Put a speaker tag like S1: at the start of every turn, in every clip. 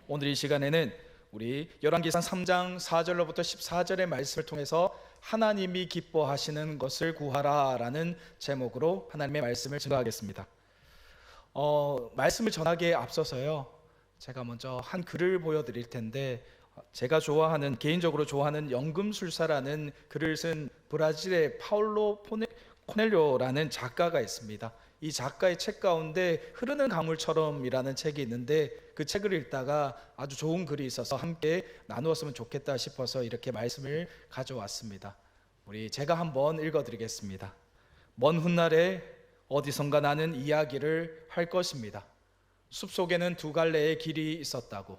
S1: 오늘 이 시간에는 우리 열왕기상 3장 4절로부터 14절의 말씀을 통해서 하나님이 기뻐하시는 것을 구하라 라는 제목으로 하나님의 말씀을 증거하겠습니다. 말씀을 전하기에 앞서서요, 제가 먼저 한 글을 보여드릴 텐데, 제가 개인적으로 좋아하는 연금술사라는 글을 쓴 브라질의 파울로 코넬료라는 작가가 있습니다. 이 작가의 책 가운데 흐르는 강물처럼이라는 책이 있는데, 그 책을 읽다가 아주 좋은 글이 있어서 함께 나누었으면 좋겠다 싶어서 이렇게 말씀을 가져왔습니다. 제가 한번 읽어드리겠습니다. 먼 훗날에 어디선가 나는 이야기를 할 것입니다. 숲속에는 두 갈래의 길이 있었다고,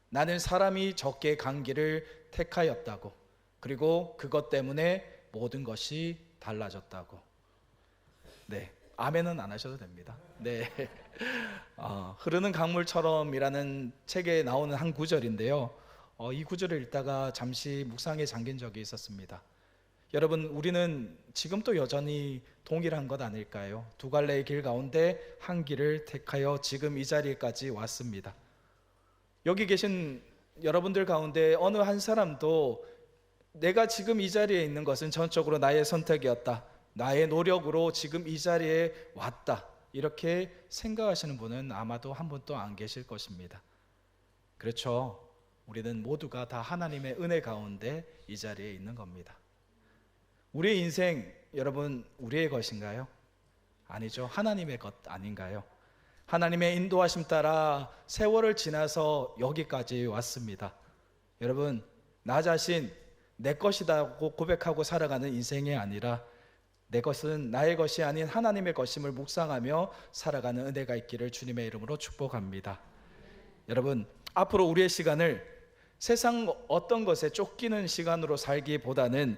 S1: 나는 사람이 적게 간 길을 택하였다고, 그리고 그것 때문에 모든 것이 달라졌다고. 네, 아멘은 안 하셔도 됩니다. 네, 흐르는 강물처럼이라는 책에 나오는 한 구절인데요, 이 구절을 읽다가 잠시 묵상에 잠긴 적이 있었습니다. 여러분, 우리는 지금도 여전히 동일한 것 아닐까요? 두 갈래의 길 가운데 한 길을 택하여 지금 이 자리까지 왔습니다. 여기 계신 여러분들 가운데 어느 한 사람도 내가 지금 이 자리에 있는 것은 전적으로 나의 선택이었다, 나의 노력으로 지금 이 자리에 왔다, 이렇게 생각하시는 분은 아마도 한 분도 안 계실 것입니다. 그렇죠. 우리는 모두가 다 하나님의 은혜 가운데 이 자리에 있는 겁니다. 우리의 인생, 여러분, 우리의 것인가요? 아니죠. 하나님의 것 아닌가요? 하나님의 인도하심 따라 세월을 지나서 여기까지 왔습니다. 여러분, 나 자신 내 것이라고 고백하고 살아가는 인생이 아니라, 내 것은 나의 것이 아닌 하나님의 것임을 묵상하며 살아가는 은혜가 있기를 주님의 이름으로 축복합니다. 여러분, 앞으로 우리의 시간을 세상 어떤 것에 쫓기는 시간으로 살기보다는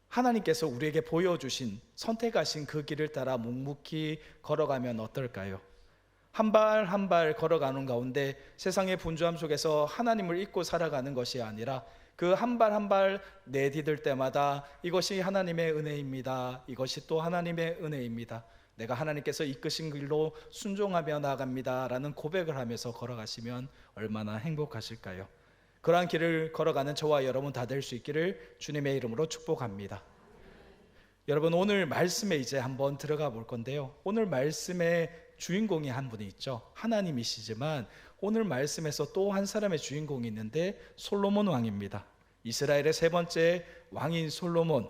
S1: 하나님께서 우리에게 보여주신, 선택하신 그 길을 따라 묵묵히 걸어가면 어떨까요? 한 발 한 발 걸어가는 가운데 세상의 분주함 속에서 하나님을 잊고 살아가는 것이 아니라, 그 한 발 한 발 내디딜 때마다 이것이 하나님의 은혜입니다, 이것이 또 하나님의 은혜입니다, 내가 하나님께서 이끄신 길로 순종하며 나아갑니다 라는 고백을 하면서 걸어가시면 얼마나 행복하실까요? 그러한 길을 걸어가는 저와 여러분 다 될 수 있기를 주님의 이름으로 축복합니다. 여러분, 오늘 말씀에 이제 한번 들어가 볼 건데요, 오늘 말씀의 주인공이 한 분이 있죠. 하나님이시지만 오늘 말씀에서 또 한 사람의 주인공이 있는데, 솔로몬 왕입니다. 이스라엘의 세 번째 왕인 솔로몬.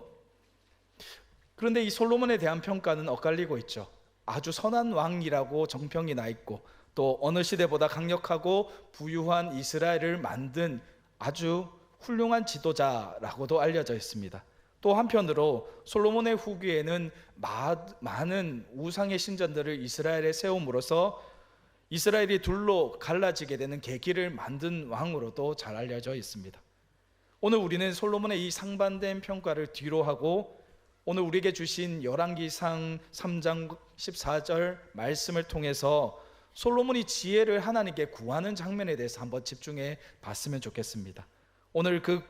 S1: 그런데 이 솔로몬에 대한 평가는 엇갈리고 있죠. 아주 선한 왕이라고 정평이 나 있고, 또 어느 시대보다 강력하고 부유한 이스라엘을 만든 아주 훌륭한 지도자라고도 알려져 있습니다. 또 한편으로 솔로몬의 후기에는 많은 우상의 신전들을 이스라엘에 세움으로써 이스라엘이 둘로 갈라지게 되는 계기를 만든 왕으로도 잘 알려져 있습니다. 오늘 우리는 솔로몬의 이 상반된 평가를 뒤로 하고, 오늘 우리에게 주신 열왕기상 3장 14절 말씀을 통해서 솔로몬이 지혜를 하나님께 구하는 장면에 대해서 한번 집중해 봤으면 좋겠습니다. 오늘 그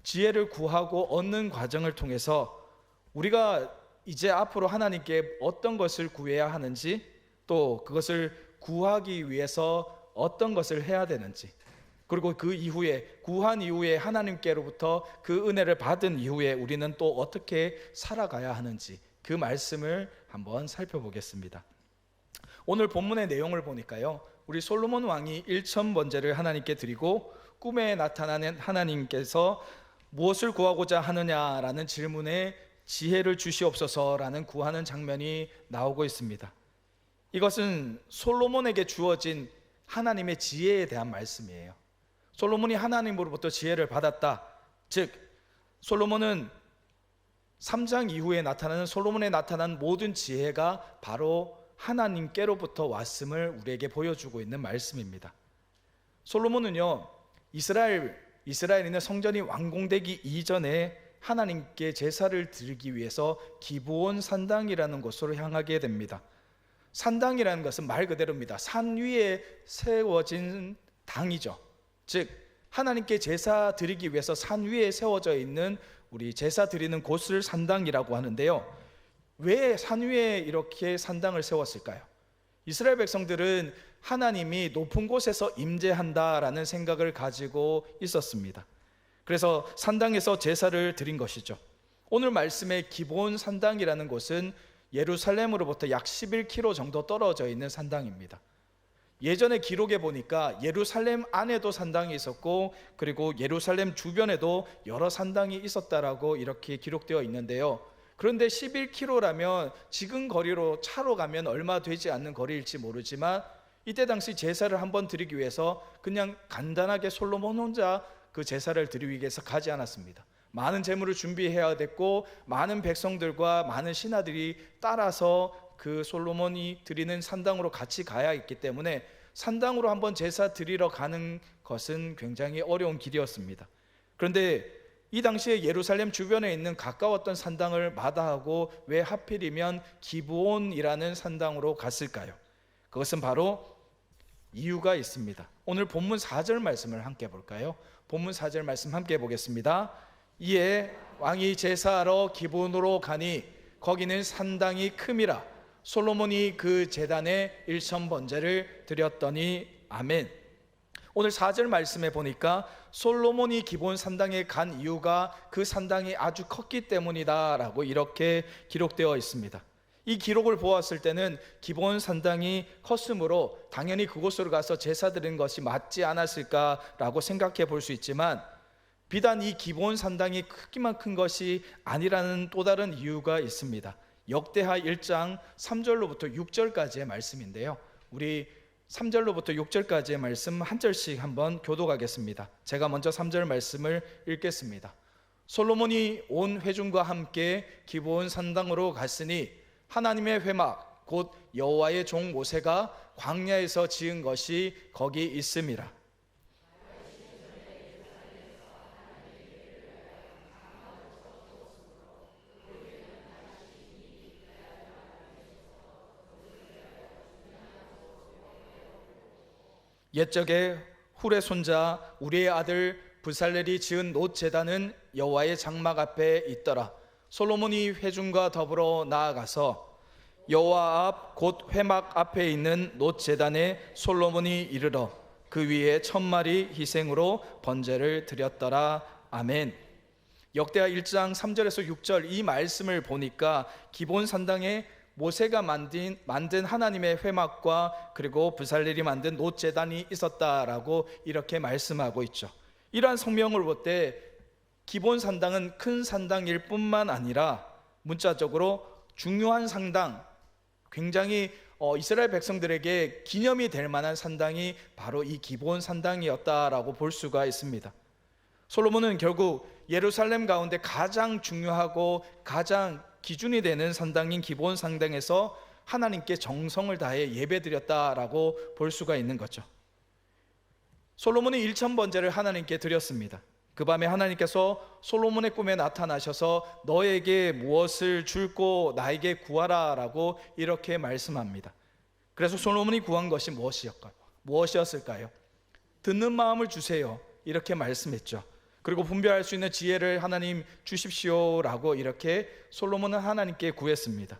S1: 지혜를 구하고 얻는 과정을 통해서 우리가 이제 앞으로 하나님께 어떤 것을 구해야 하는지, 또 그것을 구하기 위해서 어떤 것을 해야 되는지, 그리고 그 이후에, 구한 이후에 하나님께로부터 그 은혜를 받은 이후에 우리는 또 어떻게 살아가야 하는지, 그 말씀을 한번 살펴보겠습니다. 오늘 본문의 내용을 보니까요, 우리 솔로몬 왕이 일천번제를 하나님께 드리고 꿈에 나타나는 하나님께서 무엇을 구하고자 하느냐라는 질문에 지혜를 주시옵소서라는 구하는 장면이 나오고 있습니다. 이것은 솔로몬에게 주어진 하나님의 지혜에 대한 말씀이에요. 솔로몬이 하나님으로부터 지혜를 받았다, 즉 솔로몬은 3장 이후에 나타나는, 솔로몬에 나타난 모든 지혜가 바로 하나님께로부터 왔음을 우리에게 보여주고 있는 말씀입니다. 솔로몬은요, 이스라엘인의 성전이 완공되기 이전에 하나님께 제사를 드리기 위해서 기브온 산당이라는 곳으로 향하게 됩니다. 산당이라는 것은 말 그대로입니다. 산 위에 세워진 당이죠. 즉 하나님께 제사 드리기 위해서 산 위에 세워져 있는, 우리 제사 드리는 곳을 산당이라고 하는데요, 왜 산 위에 이렇게 산당을 세웠을까요? 이스라엘 백성들은 하나님이 높은 곳에서 임재한다라는 생각을 가지고 있었습니다. 그래서 산당에서 제사를 드린 것이죠. 오늘 말씀의 기브온 산당이라는 곳은 예루살렘으로부터 약 11km 정도 떨어져 있는 산당입니다. 예전에 기록에 보니까 예루살렘 안에도 산당이 있었고, 그리고 예루살렘 주변에도 여러 산당이 있었다라고 이렇게 기록되어 있는데요. 그런데 11km라면 지금 거리로 차로 가면 얼마 되지 않는 거리일지 모르지만, 이때 당시 제사를 한번 드리기 위해서 그냥 간단하게 솔로몬 혼자 그 제사를 드리기 위해서 가지 않았습니다. 많은 제물을 준비해야 됐고, 많은 백성들과 많은 신하들이 따라서 그 솔로몬이 드리는 산당으로 같이 가야 했기 때문에 산당으로 한번 제사 드리러 가는 것은 굉장히 어려운 길이었습니다. 그런데 이 당시에 예루살렘 주변에 있는 가까웠던 산당을 마다하고 왜 하필이면 기브온이라는 산당으로 갔을까요? 그것은 바로 이유가 있습니다. 오늘 본문 4절 말씀을 함께 볼까요? 본문 4절 말씀 함께 보겠습니다. 이에 왕이 제사하러 기브온으로 가니 거기는 산당이 큼이라 솔로몬이 그 제단에 일천 번제를 드렸더니. 아멘. 오늘 4절 말씀에 보니까 솔로몬이 기브온 산당에 간 이유가 그 산당이 아주 컸기 때문이다 라고 이렇게 기록되어 있습니다. 이 기록을 보았을 때는 기브온 산당이 컸으므로 당연히 그곳으로 가서 제사 드리는 것이 맞지 않았을까라고 생각해 볼 수 있지만, 비단 이 기브온 산당이 크기만 큰 것이 아니라는 또 다른 이유가 있습니다. 역대하 1장 3절로부터 6절까지의 말씀인데요, 우리 3절로부터 6절까지의 말씀 한 절씩 한번 교독하겠습니다. 제가 먼저 3절 말씀을 읽겠습니다. 솔로몬이 온 회중과 함께 기브온 산당으로 갔으니 하나님의 회막 곧 여호와의 종 모세가 광야에서 지은 것이 거기 있음이라. 옛적에 훌의 손자 우리의 아들 브살렐이 지은 놋 제단은 여호와의 장막 앞에 있더라. 솔로몬이 회중과 더불어 나아가서 여호와 앞 곧 회막 앞에 있는 놋 제단에 솔로몬이 이르러 그 위에 1000마리 희생으로 번제를 드렸더라. 아멘. 역대하 1장 3절에서 6절 이 말씀을 보니까 기브온 산당에 모세가 만든 하나님의 회막과 그리고 브살렐이 만든 놋 제단이 있었다라고 이렇게 말씀하고 있죠. 이러한 성명을 볼 때 기브온 산당은 큰 산당일 뿐만 아니라 문자적으로 중요한 산당, 굉장히 이스라엘 백성들에게 기념이 될 만한 산당이 바로 이 기브온 산당이었다라고 볼 수가 있습니다. 솔로몬은 결국 예루살렘 가운데 가장 중요하고 가장 기준이 되는 산당인 기브온 산당에서 하나님께 정성을 다해 예배드렸다라고 볼 수가 있는 거죠. 솔로몬이 1000번제를 하나님께 드렸습니다. 그 밤에 하나님께서 솔로몬의 꿈에 나타나셔서 너에게 무엇을 줄고 나에게 구하라 라고 이렇게 말씀합니다. 그래서 솔로몬이 구한 것이 무엇이었을까요? 듣는 마음을 주세요 이렇게 말씀했죠. 그리고 분별할 수 있는 지혜를 하나님 주십시오라고 이렇게 솔로몬은 하나님께 구했습니다.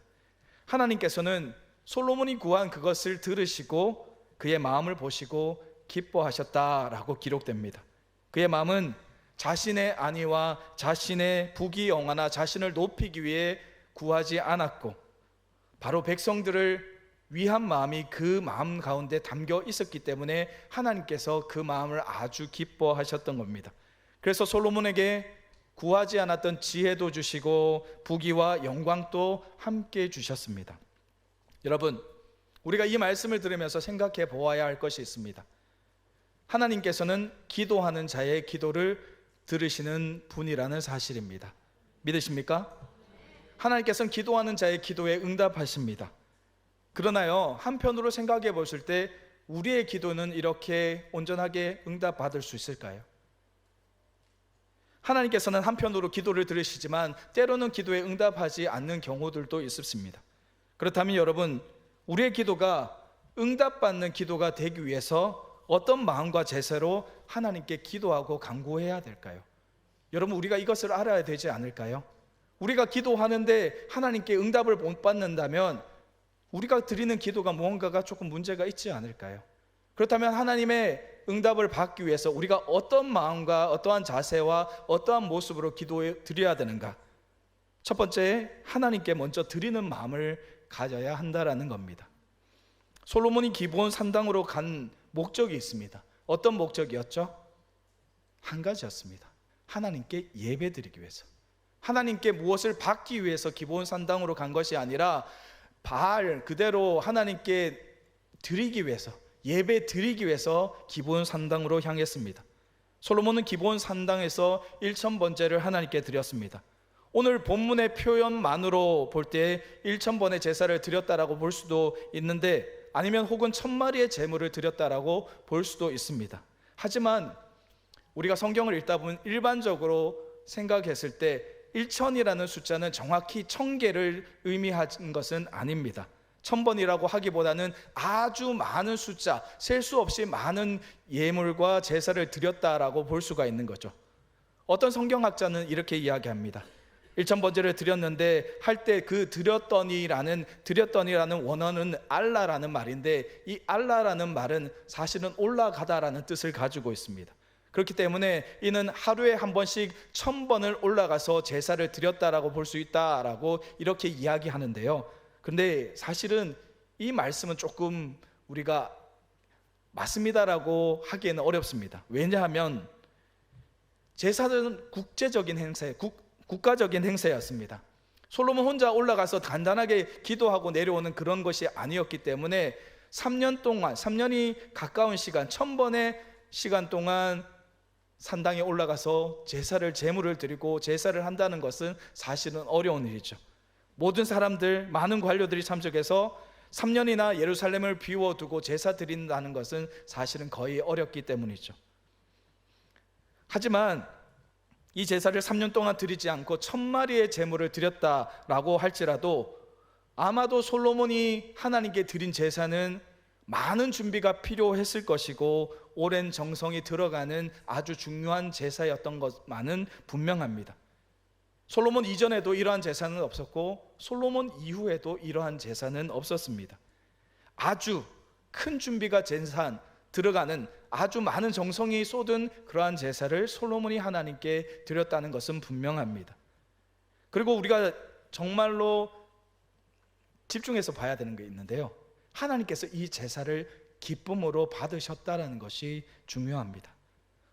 S1: 하나님께서는 솔로몬이 구한 그것을 들으시고 그의 마음을 보시고 기뻐하셨다라고 기록됩니다. 그의 마음은 자신의 안위와 자신의 부귀영화나 자신을 높이기 위해 구하지 않았고 바로 백성들을 위한 마음이 그 마음 가운데 담겨 있었기 때문에 하나님께서 그 마음을 아주 기뻐하셨던 겁니다. 그래서 솔로몬에게 구하지 않았던 지혜도 주시고 부귀와 영광도 함께 주셨습니다. 여러분, 우리가 이 말씀을 들으면서 생각해 보아야 할 것이 있습니다. 하나님께서는 기도하는 자의 기도를 들으시는 분이라는 사실입니다. 믿으십니까? 하나님께서는 기도하는 자의 기도에 응답하십니다. 그러나요, 한편으로 생각해 보실 때 우리의 기도는 이렇게 온전하게 응답받을 수 있을까요? 하나님께서는 한편으로 기도를 들으시지만 때로는 기도에 응답하지 않는 경우들도 있습니다. 그렇다면 여러분, 우리의 기도가 응답받는 기도가 되기 위해서 어떤 마음과 제세로 하나님께 기도하고 간구해야 될까요? 여러분, 우리가 이것을 알아야 되지 않을까요? 우리가 기도하는데 하나님께 응답을 못 받는다면 우리가 드리는 기도가 무언가가 조금 문제가 있지 않을까요? 그렇다면 하나님의 응답을 받기 위해서 우리가 어떤 마음과 어떠한 자세와 어떠한 모습으로 기도해 드려야 되는가? 첫 번째, 하나님께 먼저 드리는 마음을 가져야 한다라는 겁니다. 솔로몬이 기브온 산당으로 간 목적이 있습니다. 어떤 목적이었죠? 한 가지였습니다. 하나님께 예배드리기 위해서, 하나님께 무엇을 받기 위해서 기브온 산당으로 간 것이 아니라 바알 그대로 하나님께 드리기 위해서, 예배 드리기 위해서 기브온 산당으로 향했습니다. 솔로몬은 기브온 산당에서 1000번제를 하나님께 드렸습니다. 오늘 본문의 표현만으로 볼 때 1000번의 제사를 드렸다라고 볼 수도 있는데, 아니면 혹은 1000마리의 제물을 드렸다라고 볼 수도 있습니다. 하지만 우리가 성경을 읽다 보면 일반적으로 생각했을 때 1000이라는 숫자는 정확히 1000개를 의미하는 것은 아닙니다. 1000번이라고 하기보다는 아주 많은 숫자, 셀 수 없이 많은 예물과 제사를 드렸다라고 볼 수가 있는 거죠. 어떤 성경학자는 이렇게 이야기합니다. 1000번제를 드렸는데 할 때 그 드렸더니라는 원어는 알라라는 말인데, 이 알라라는 말은 사실은 올라가다라는 뜻을 가지고 있습니다. 그렇기 때문에 이는 하루에 한 번씩 1000번을 올라가서 제사를 드렸다라고 볼 수 있다라고 이렇게 이야기하는데요. 그런데 사실은 이 말씀은 조금 우리가 맞습니다라고 하기에는 어렵습니다. 왜냐하면 제사는 국제적인 행사, 국가적인 행사였습니다. 솔로몬 혼자 올라가서 간단하게 기도하고 내려오는 그런 것이 아니었기 때문에 3년 동안, 3년이 가까운 시간, 1000번의 시간 동안 산당에 올라가서 제물을 드리고 제사를 한다는 것은 사실은 어려운 일이죠. 모든 사람들, 많은 관료들이 참석해서 3년이나 예루살렘을 비워두고 제사 드린다는 것은 사실은 거의 어렵기 때문이죠. 하지만 이 제사를 3년 동안 드리지 않고 1000마리의 제물을 드렸다라고 할지라도 아마도 솔로몬이 하나님께 드린 제사는 많은 준비가 필요했을 것이고 오랜 정성이 들어가는 아주 중요한 제사였던 것만은 분명합니다. 솔로몬 이전에도 이러한 제사는 없었고 솔로몬 이후에도 이러한 제사는 없었습니다. 아주 큰 준비가 들어가는 아주 많은 정성이 쏟은 그러한 제사를 솔로몬이 하나님께 드렸다는 것은 분명합니다. 그리고 우리가 정말로 집중해서 봐야 되는 게 있는데요, 하나님께서 이 제사를 기쁨으로 받으셨다는 것이 중요합니다.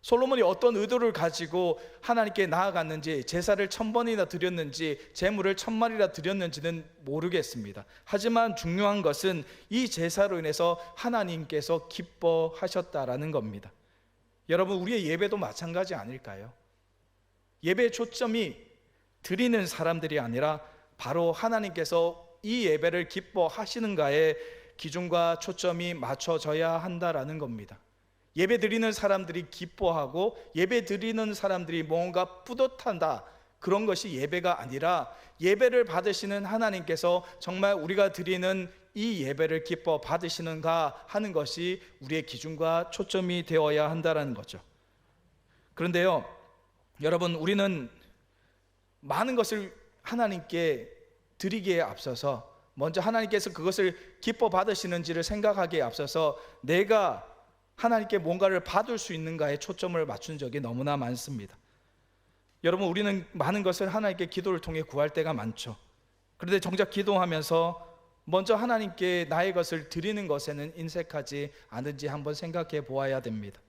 S1: 솔로몬이 어떤 의도를 가지고 하나님께 나아갔는지, 제사를 1000번이나 드렸는지, 제물을 1000마리나 드렸는지는 모르겠습니다. 하지만 중요한 것은 이 제사로 인해서 하나님께서 기뻐하셨다라는 겁니다. 여러분, 우리의 예배도 마찬가지 아닐까요? 예배의 초점이 드리는 사람들이 아니라 바로 하나님께서 이 예배를 기뻐하시는가에 기준과 초점이 맞춰져야 한다라는 겁니다. 예배 드리는 사람들이 기뻐하고 예배 드리는 사람들이 뭔가 뿌듯한다, 그런 것이 예배가 아니라 예배를 받으시는 하나님께서 정말 우리가 드리는 이 예배를 기뻐 받으시는가 하는 것이 우리의 기준과 초점이 되어야 한다는 거죠. 그런데요, 여러분, 우리는 많은 것을 하나님께 드리기에 앞서서 먼저 하나님께서 그것을 기뻐 받으시는지를 생각하기에 앞서서 내가 하나님께 뭔가를 받을 수 있는가에 초점을 맞춘 적이 너무나 많습니다. 여러분, 우리는 많은 것을 하나님께 기도를 통해 구할 때가 많죠. 그런데 정작 기도하면서 먼저 하나님께 나의 것을 드리는 것에는 인색하지 않은지 한번 생각해 보아야 됩니다.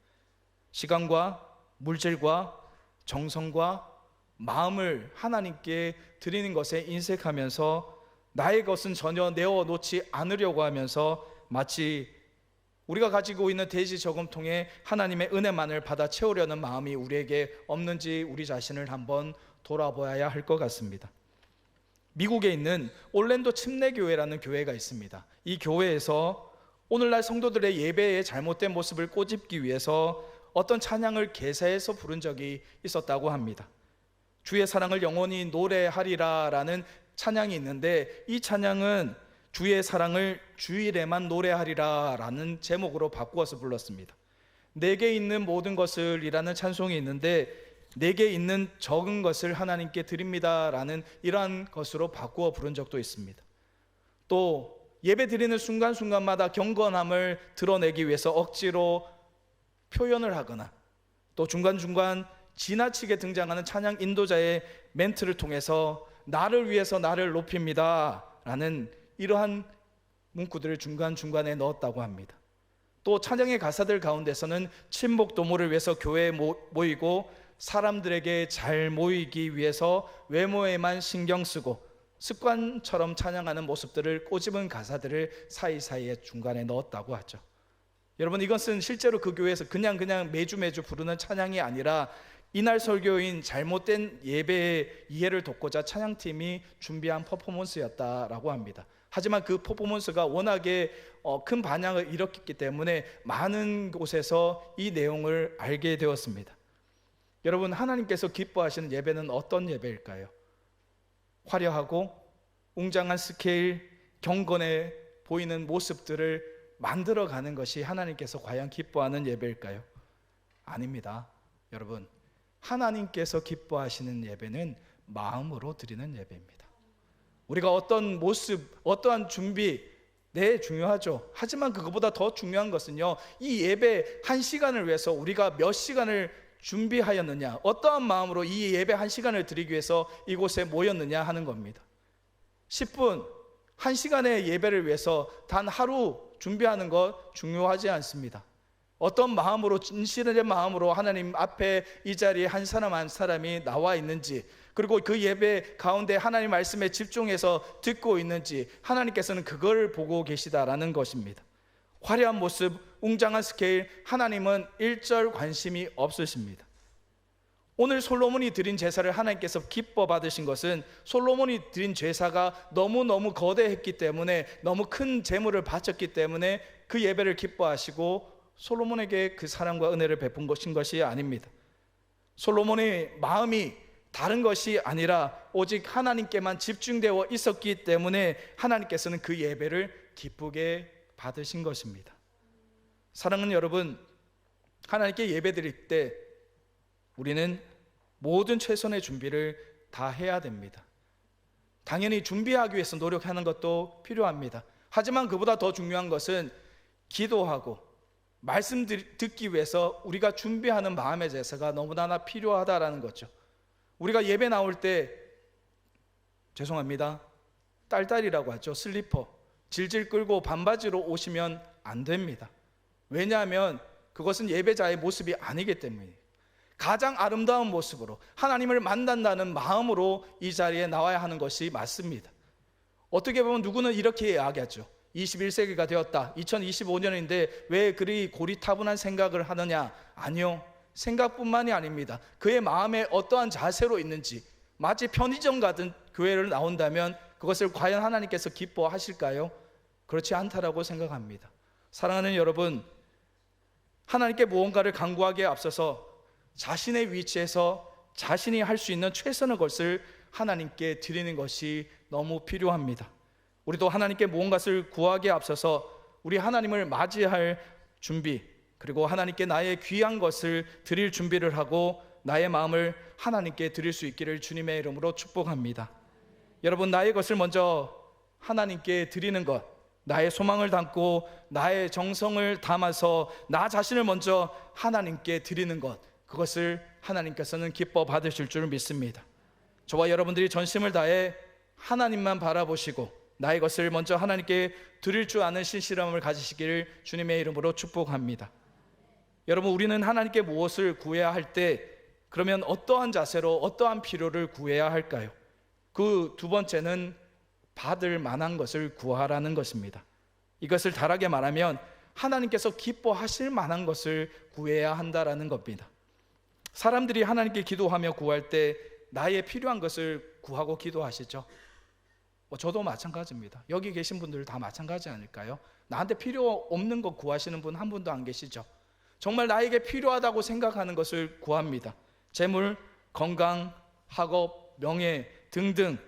S1: 시간과 물질과 정성과 마음을 하나님께 드리는 것에 인색하면서 나의 것은 전혀 내어놓지 않으려고 하면서 마치 우리가 가지고 있는 돼지 저금통에 하나님의 은혜만을 받아 채우려는 마음이 우리에게 없는지 우리 자신을 한번 돌아보아야 할 것 같습니다. 미국에 있는 올랜도 침례교회라는 교회가 있습니다. 이 교회에서 오늘날 성도들의 예배의 잘못된 모습을 꼬집기 위해서 어떤 찬양을 개사해서 부른 적이 있었다고 합니다. 주의 사랑을 영원히 노래하리라 라는 찬양이 있는데, 이 찬양은 주의 사랑을 주일에만 노래하리라 라는 제목으로 바꾸어서 불렀습니다. 내게 있는 모든 것을 이라는 찬송이 있는데, 내게 있는 적은 것을 하나님께 드립니다 라는 이러한 것으로 바꾸어 부른 적도 있습니다. 또 예배 드리는 순간순간마다 경건함을 드러내기 위해서 억지로 표현을 하거나 또 중간중간 지나치게 등장하는 찬양 인도자의 멘트를 통해서 나를 위해서 나를 높입니다 라는 이러한 문구들을 중간중간에 넣었다고 합니다. 또 찬양의 가사들 가운데서는 친목 도모를 위해서 교회에 모이고 사람들에게 잘 모이기 위해서 외모에만 신경 쓰고 습관처럼 찬양하는 모습들을 꼬집은 가사들을 사이사이에 중간에 넣었다고 하죠. 여러분, 이것은 실제로 그 교회에서 그냥 매주 부르는 찬양이 아니라 이날 설교인 잘못된 예배의 이해를 돕고자 찬양팀이 준비한 퍼포먼스였다라고 합니다. 하지만 그 퍼포먼스가 워낙에 큰 반향을 일으켰기 때문에 많은 곳에서 이 내용을 알게 되었습니다. 여러분, 하나님께서 기뻐하시는 예배는 어떤 예배일까요? 화려하고 웅장한 스케일, 경건해 보이는 모습들을 만들어가는 것이 하나님께서 과연 기뻐하는 예배일까요? 아닙니다. 여러분, 하나님께서 기뻐하시는 예배는 마음으로 드리는 예배입니다. 우리가 어떤 모습, 어떠한 준비, 네, 중요하죠. 하지만 그것보다 더 중요한 것은요, 이 예배 한 시간을 위해서 우리가 몇 시간을 준비하였느냐, 어떠한 마음으로 이 예배 한 시간을 드리기 위해서 이곳에 모였느냐 하는 겁니다. 10분, 한 시간의 예배를 위해서 단 하루 준비하는 것 중요하지 않습니다. 어떤 마음으로, 진실의 마음으로 하나님 앞에 이 자리에 한 사람 한 사람이 나와 있는지, 그리고 그 예배 가운데 하나님 말씀에 집중해서 듣고 있는지 하나님께서는 그걸 보고 계시다라는 것입니다. 화려한 모습, 웅장한 스케일, 하나님은 일절 관심이 없으십니다. 오늘 솔로몬이 드린 제사를 하나님께서 기뻐 받으신 것은 솔로몬이 드린 제사가 너무너무 거대했기 때문에, 너무 큰 재물을 바쳤기 때문에 그 예배를 기뻐하시고 솔로몬에게 그 사랑과 은혜를 베푼 것이 아닙니다. 솔로몬의 마음이 다른 것이 아니라 오직 하나님께만 집중되어 있었기 때문에 하나님께서는 그 예배를 기쁘게 받으신 것입니다. 사랑하는 여러분, 하나님께 예배 드릴 때 우리는 모든 최선의 준비를 다 해야 됩니다. 당연히 준비하기 위해서 노력하는 것도 필요합니다. 하지만 그보다 더 중요한 것은 기도하고 말씀 듣기 위해서 우리가 준비하는 마음의 제사가 너무나 필요하다라는 거죠. 우리가 예배 나올 때, 죄송합니다, 딸딸이라고 하죠. 슬리퍼 질질 끌고 반바지로 오시면 안 됩니다. 왜냐하면 그것은 예배자의 모습이 아니기 때문이에요. 가장 아름다운 모습으로 하나님을 만난다는 마음으로 이 자리에 나와야 하는 것이 맞습니다. 어떻게 보면 누구는 이렇게 이야기하죠. 21세기가 되었다, 2025년인데 왜 그리 고리타분한 생각을 하느냐. 아니요, 생각뿐만이 아닙니다. 그의 마음에 어떠한 자세로 있는지, 마치 편의점 가든 교회를 나온다면 그것을 과연 하나님께서 기뻐하실까요? 그렇지 않다라고 생각합니다. 사랑하는 여러분, 하나님께 무언가를 간구하기에 앞서서 자신의 위치에서 자신이 할 수 있는 최선의 것을 하나님께 드리는 것이 너무 필요합니다. 우리도 하나님께 무언가를 구하기에 앞서서 우리 하나님을 맞이할 준비, 그리고 하나님께 나의 귀한 것을 드릴 준비를 하고 나의 마음을 하나님께 드릴 수 있기를 주님의 이름으로 축복합니다. 여러분, 나의 것을 먼저 하나님께 드리는 것, 나의 소망을 담고 나의 정성을 담아서 나 자신을 먼저 하나님께 드리는 것, 그것을 하나님께서는 기뻐 받으실 줄 믿습니다. 저와 여러분들이 전심을 다해 하나님만 바라보시고 나의 것을 먼저 하나님께 드릴 줄 아는 신실함을 가지시기를 주님의 이름으로 축복합니다. 여러분, 우리는 하나님께 무엇을 구해야 할 때 그러면 어떠한 자세로 어떠한 필요를 구해야 할까요? 그 두 번째는 받을 만한 것을 구하라는 것입니다. 이것을 다르게 말하면 하나님께서 기뻐하실 만한 것을 구해야 한다라는 겁니다. 사람들이 하나님께 기도하며 구할 때 나의 필요한 것을 구하고 기도하시죠. 저도 마찬가지입니다. 여기 계신 분들 다 마찬가지 아닐까요? 나한테 필요 없는 것 구하시는 분 한 분도 안 계시죠? 정말 나에게 필요하다고 생각하는 것을 구합니다. 재물, 건강, 학업, 명예 등등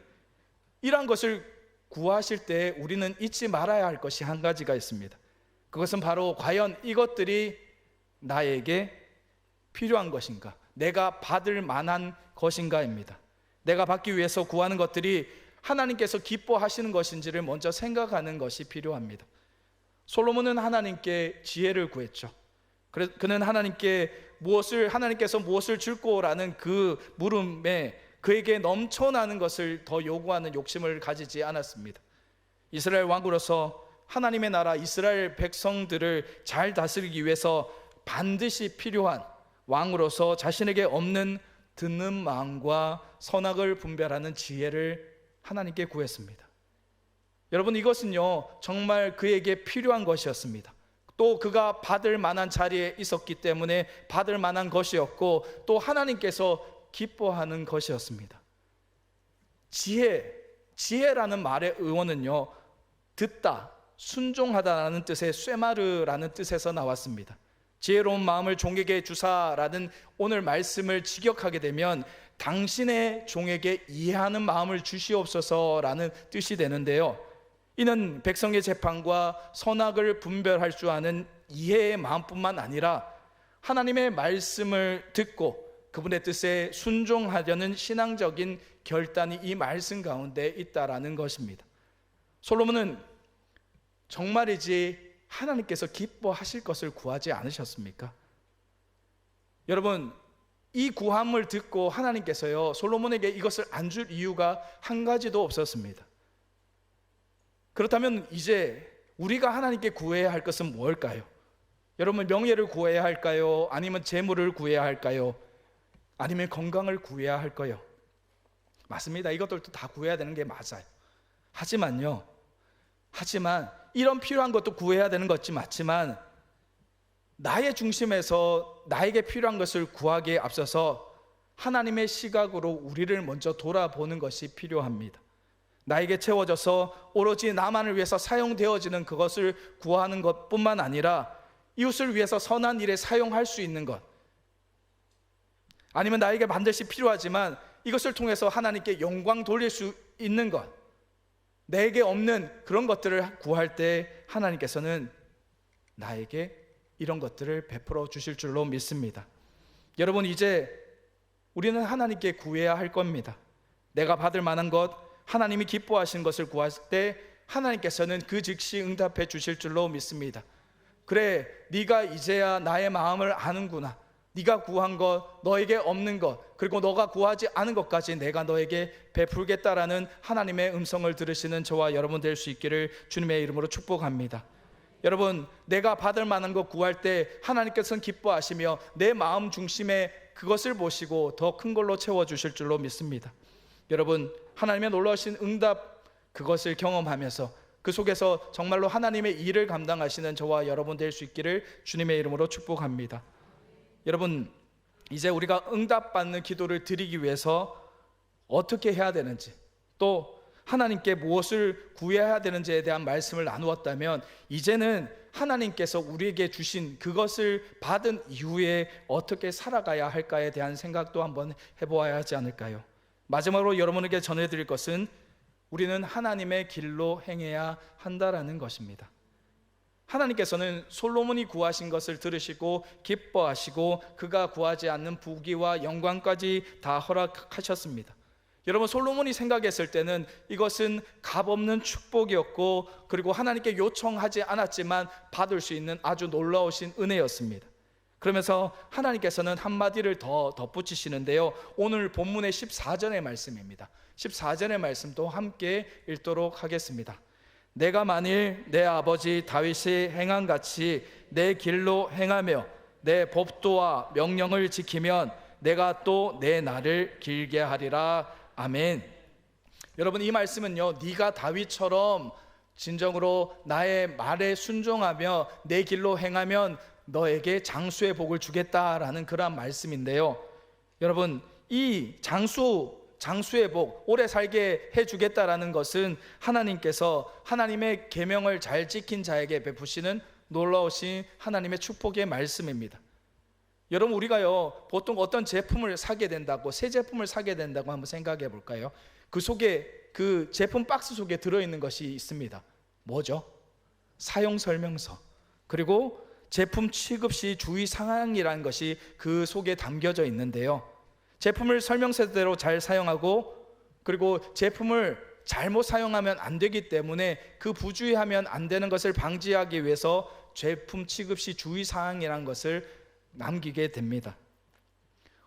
S1: 이러한 것을 구하실 때 우리는 잊지 말아야 할 것이 한 가지가 있습니다. 그것은 바로 과연 이것들이 나에게 필요한 것인가, 내가 받을 만한 것인가입니다. 내가 받기 위해서 구하는 것들이 하나님께서 기뻐하시는 것인지를 먼저 생각하는 것이 필요합니다. 솔로몬은 하나님께 지혜를 구했죠. 그는 하나님께서 무엇을 줄 거라는 그 물음에 그에게 넘쳐나는 것을 더 요구하는 욕심을 가지지 않았습니다. 이스라엘 왕으로서 하나님의 나라 이스라엘 백성들을 잘 다스리기 위해서 반드시 필요한 왕으로서 자신에게 없는 듣는 마음과 선악을 분별하는 지혜를 하나님께 구했습니다. 여러분, 이것은요 정말 그에게 필요한 것이었습니다. 또 그가 받을 만한 자리에 있었기 때문에 받을 만한 것이었고, 또 하나님께서 기뻐하는 것이었습니다. 지혜라는 말의 의원은요 듣다, 순종하다라는 뜻의 쇠마르라는 뜻에서 나왔습니다. 지혜로운 마음을 종에게 주사라는 오늘 말씀을 직역하게 되면 당신의 종에게 이해하는 마음을 주시옵소서라는 뜻이 되는데요, 이는 백성의 재판과 선악을 분별할 줄 아는 이해의 마음뿐만 아니라 하나님의 말씀을 듣고 그분의 뜻에 순종하려는 신앙적인 결단이 이 말씀 가운데 있다라는 것입니다. 솔로몬은 정말이지 하나님께서 기뻐하실 것을 구하지 않으셨습니까? 여러분, 이 구함을 듣고 하나님께서요 솔로몬에게 이것을 안 줄 이유가 한 가지도 없었습니다. 그렇다면 이제 우리가 하나님께 구해야 할 것은 무엇일까요? 여러분, 명예를 구해야 할까요? 아니면 재물을 구해야 할까요? 아니면 건강을 구해야 할까요? 맞습니다. 이것들도 다 구해야 되는 게 맞아요. 하지만 이런 필요한 것도 구해야 되는 것이 맞지만, 나의 중심에서 나에게 필요한 것을 구하기에 앞서서 하나님의 시각으로 우리를 먼저 돌아보는 것이 필요합니다. 나에게 채워져서 오로지 나만을 위해서 사용되어지는 그것을 구하는 것뿐만 아니라 이웃을 위해서 선한 일에 사용할 수 있는 것, 아니면 나에게 반드시 필요하지만 이것을 통해서 하나님께 영광 돌릴 수 있는 것, 내게 없는 그런 것들을 구할 때 하나님께서는 나에게 이런 것들을 베풀어 주실 줄로 믿습니다. 여러분, 이제 우리는 하나님께 구해야 할 겁니다. 내가 받을 만한 것, 하나님이 기뻐하시는 것을 구할 때 하나님께서는 그 즉시 응답해 주실 줄로 믿습니다. 그래, 네가 이제야 나의 마음을 아는구나. 네가 구한 것, 너에게 없는 것, 그리고 너가 구하지 않은 것까지 내가 너에게 베풀겠다라는 하나님의 음성을 들으시는 저와 여러분 될 수 있기를 주님의 이름으로 축복합니다. 여러분, 내가 받을 만한 것 구할 때 하나님께서는 기뻐하시며 내 마음 중심에 그것을 보시고 더 큰 걸로 채워주실 줄로 믿습니다. 여러분, 하나님의 놀라우신 응답, 그것을 경험하면서 그 속에서 정말로 하나님의 일을 감당하시는 저와 여러분 될 수 있기를 주님의 이름으로 축복합니다. 여러분, 이제 우리가 응답받는 기도를 드리기 위해서 어떻게 해야 되는지, 또 하나님께 무엇을 구해야 되는지에 대한 말씀을 나누었다면, 이제는 하나님께서 우리에게 주신 그것을 받은 이후에 어떻게 살아가야 할까에 대한 생각도 한번 해보아야 하지 않을까요? 마지막으로 여러분에게 전해드릴 것은 우리는 하나님의 길로 행해야 한다라는 것입니다. 하나님께서는 솔로몬이 구하신 것을 들으시고 기뻐하시고 그가 구하지 않는 부귀와 영광까지 다 허락하셨습니다. 여러분, 솔로몬이 생각했을 때는 이것은 값없는 축복이었고, 그리고 하나님께 요청하지 않았지만 받을 수 있는 아주 놀라우신 은혜였습니다. 그러면서 하나님께서는 한마디를 더 덧붙이시는데요, 오늘 본문의 14절의 말씀입니다. 14절의 말씀도 함께 읽도록 하겠습니다. 내가 만일 내 아버지 다윗이 행한 같이 내 길로 행하며 내 법도와 명령을 지키면 내가 또 내 날을 길게 하리라. 아멘. 여러분, 이 말씀은요, 네가 다윗처럼 진정으로 나의 말에 순종하며 내 길로 행하면 너에게 장수의 복을 주겠다라는 그런 말씀인데요, 여러분, 이 장수의 복, 오래 살게 해주겠다라는 것은 하나님께서 하나님의 계명을 잘 지킨 자에게 베푸시는 놀라우신 하나님의 축복의 말씀입니다. 여러분, 우리가요 보통 어떤 제품을 사게 된다고, 새 제품을 사게 된다고 한번 생각해 볼까요? 그 속에, 그 제품 박스 속에 들어있는 것이 있습니다. 뭐죠? 사용 설명서, 그리고 제품 취급 시 주의 사항이라는 것이 그 속에 담겨져 있는데요, 제품을 설명서대로 잘 사용하고, 그리고 제품을 잘못 사용하면 안 되기 때문에 그 부주의하면 안 되는 것을 방지하기 위해서 제품 취급 시 주의사항이라는 것을 남기게 됩니다.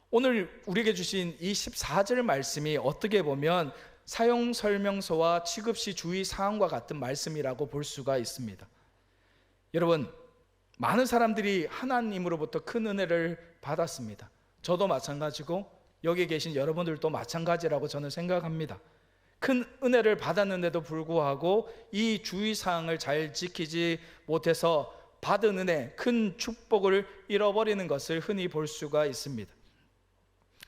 S1: 오늘 우리에게 주신 이 14절 말씀이 어떻게 보면 사용 설명서와 취급 시 주의사항과 같은 말씀이라고 볼 수가 있습니다. 여러분, 많은 사람들이 하나님으로부터 큰 은혜를 받았습니다. 저도 마찬가지고 여기 계신 여러분들도 마찬가지라고 저는 생각합니다. 큰 은혜를 받았는데도 불구하고 이 주의사항을 잘 지키지 못해서 받은 은혜, 큰 축복을 잃어버리는 것을 흔히 볼 수가 있습니다.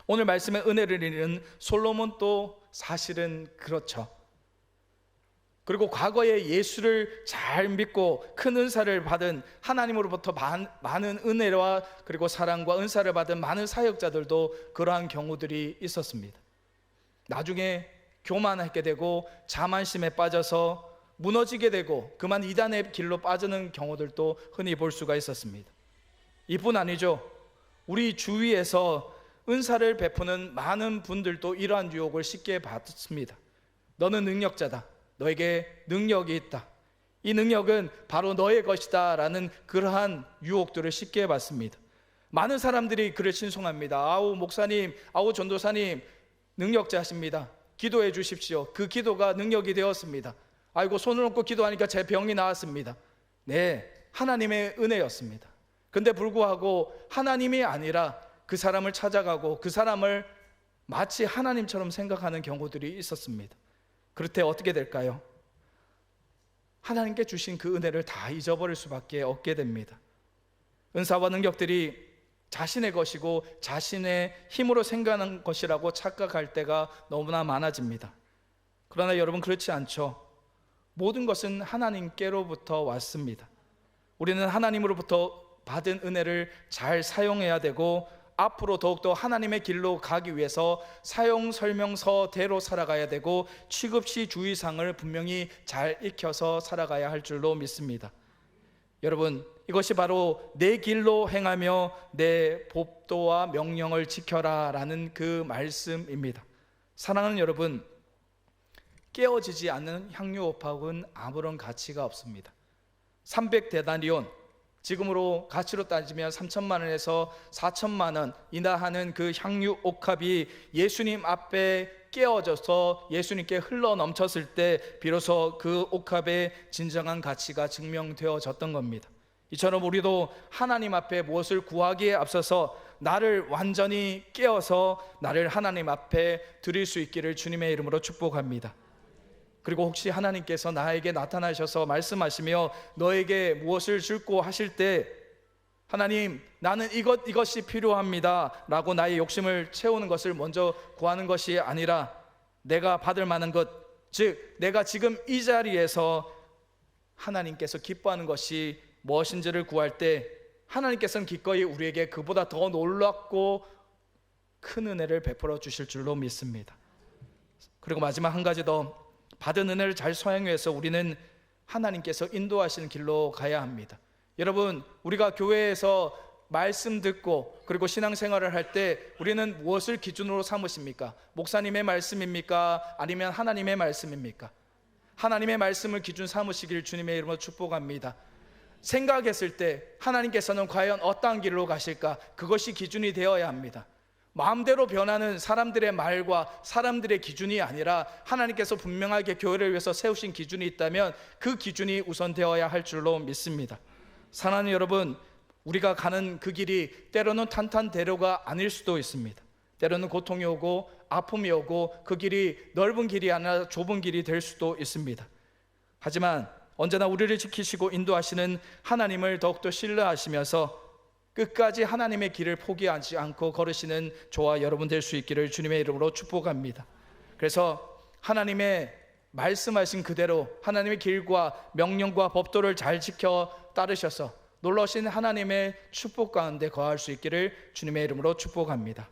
S1: 오늘 말씀의 은혜를 잃은 솔로몬도 사실은 그렇죠. 그리고 과거에 예수를 잘 믿고 큰 은사를 받은, 하나님으로부터 많은 은혜와 그리고 사랑과 은사를 받은 많은 사역자들도 그러한 경우들이 있었습니다. 나중에 교만하게 되고 자만심에 빠져서 무너지게 되고 그만 이단의 길로 빠지는 경우들도 흔히 볼 수가 있었습니다. 이뿐 아니죠. 우리 주위에서 은사를 베푸는 많은 분들도 이러한 유혹을 쉽게 받습니다. 너는 능력자다. 너에게 능력이 있다. 이 능력은 바로 너의 것이다 라는 그러한 유혹들을 쉽게 받습니다. 많은 사람들이 그를 신송합니다. 아우 목사님, 아우 전도사님, 능력자십니다. 기도해 주십시오. 그 기도가 능력이 되었습니다. 아이고 손을 얹고 기도하니까 제 병이 나았습니다. 네, 하나님의 은혜였습니다. 근데 불구하고 하나님이 아니라 그 사람을 찾아가고 그 사람을 마치 하나님처럼 생각하는 경우들이 있었습니다. 그럴 때 어떻게 될까요? 하나님께 주신 그 은혜를 다 잊어버릴 수밖에 없게 됩니다. 은사와 능력들이 자신의 것이고 자신의 힘으로 생각하는 것이라고 착각할 때가 너무나 많아집니다. 그러나 여러분, 그렇지 않죠. 모든 것은 하나님께로부터 왔습니다. 우리는 하나님으로부터 받은 은혜를 잘 사용해야 되고 앞으로 더욱더 하나님의 길로 가기 위해서 사용 설명서대로 살아가야 되고 취급시 주의사항을 분명히 잘 익혀서 살아가야 할 줄로 믿습니다. 여러분, 이것이 바로 내 길로 행하며 내 법도와 명령을 지켜라 라는 그 말씀입니다. 사랑하는 여러분, 깨어지지 않는 향유옥합은 아무런 가치가 없습니다. 300데나리온, 지금으로 가치로 따지면 3천만 원에서 4천만 원 이나 하는 그 향유옥합이 예수님 앞에 깨어져서 예수님께 흘러 넘쳤을 때 비로소 그 옥합의 진정한 가치가 증명되어졌던 겁니다. 이처럼 우리도 하나님 앞에 무엇을 구하기에 앞서서 나를 완전히 깨어서 나를 하나님 앞에 드릴 수 있기를 주님의 이름으로 축복합니다. 그리고 혹시 하나님께서 나에게 나타나셔서 말씀하시며 너에게 무엇을 줄고 하실 때 하나님, 나는 이것이 필요합니다 라고 나의 욕심을 채우는 것을 먼저 구하는 것이 아니라 내가 받을 만한 것, 즉 내가 지금 이 자리에서 하나님께서 기뻐하는 것이 무엇인지를 구할 때 하나님께서는 기꺼이 우리에게 그보다 더 놀랍고 큰 은혜를 베풀어 주실 줄로 믿습니다. 그리고 마지막 한 가지 더, 받은 은혜를 잘 사용해서 우리는 하나님께서 인도하시는 길로 가야 합니다. 여러분, 우리가 교회에서 말씀 듣고 그리고 신앙생활을 할 때 우리는 무엇을 기준으로 삼으십니까? 목사님의 말씀입니까? 아니면 하나님의 말씀입니까? 하나님의 말씀을 기준 삼으시길 주님의 이름으로 축복합니다. 생각했을 때 하나님께서는 과연 어떠한 길로 가실까? 그것이 기준이 되어야 합니다. 마음대로 변하는 사람들의 말과 사람들의 기준이 아니라 하나님께서 분명하게 교회를 위해서 세우신 기준이 있다면 그 기준이 우선되어야 할 줄로 믿습니다. 사랑하는 여러분, 우리가 가는 그 길이 때로는 탄탄대로가 아닐 수도 있습니다. 때로는 고통이 오고 아픔이 오고 그 길이 넓은 길이 아니라 좁은 길이 될 수도 있습니다. 하지만 언제나 우리를 지키시고 인도하시는 하나님을 더욱더 신뢰하시면서 끝까지 하나님의 길을 포기하지 않고 걸으시는 저와 여러분 될 수 있기를 주님의 이름으로 축복합니다. 그래서 하나님의 말씀하신 그대로 하나님의 길과 명령과 법도를 잘 지켜 따르셔서 놀라신 하나님의 축복 가운데 거할 수 있기를 주님의 이름으로 축복합니다.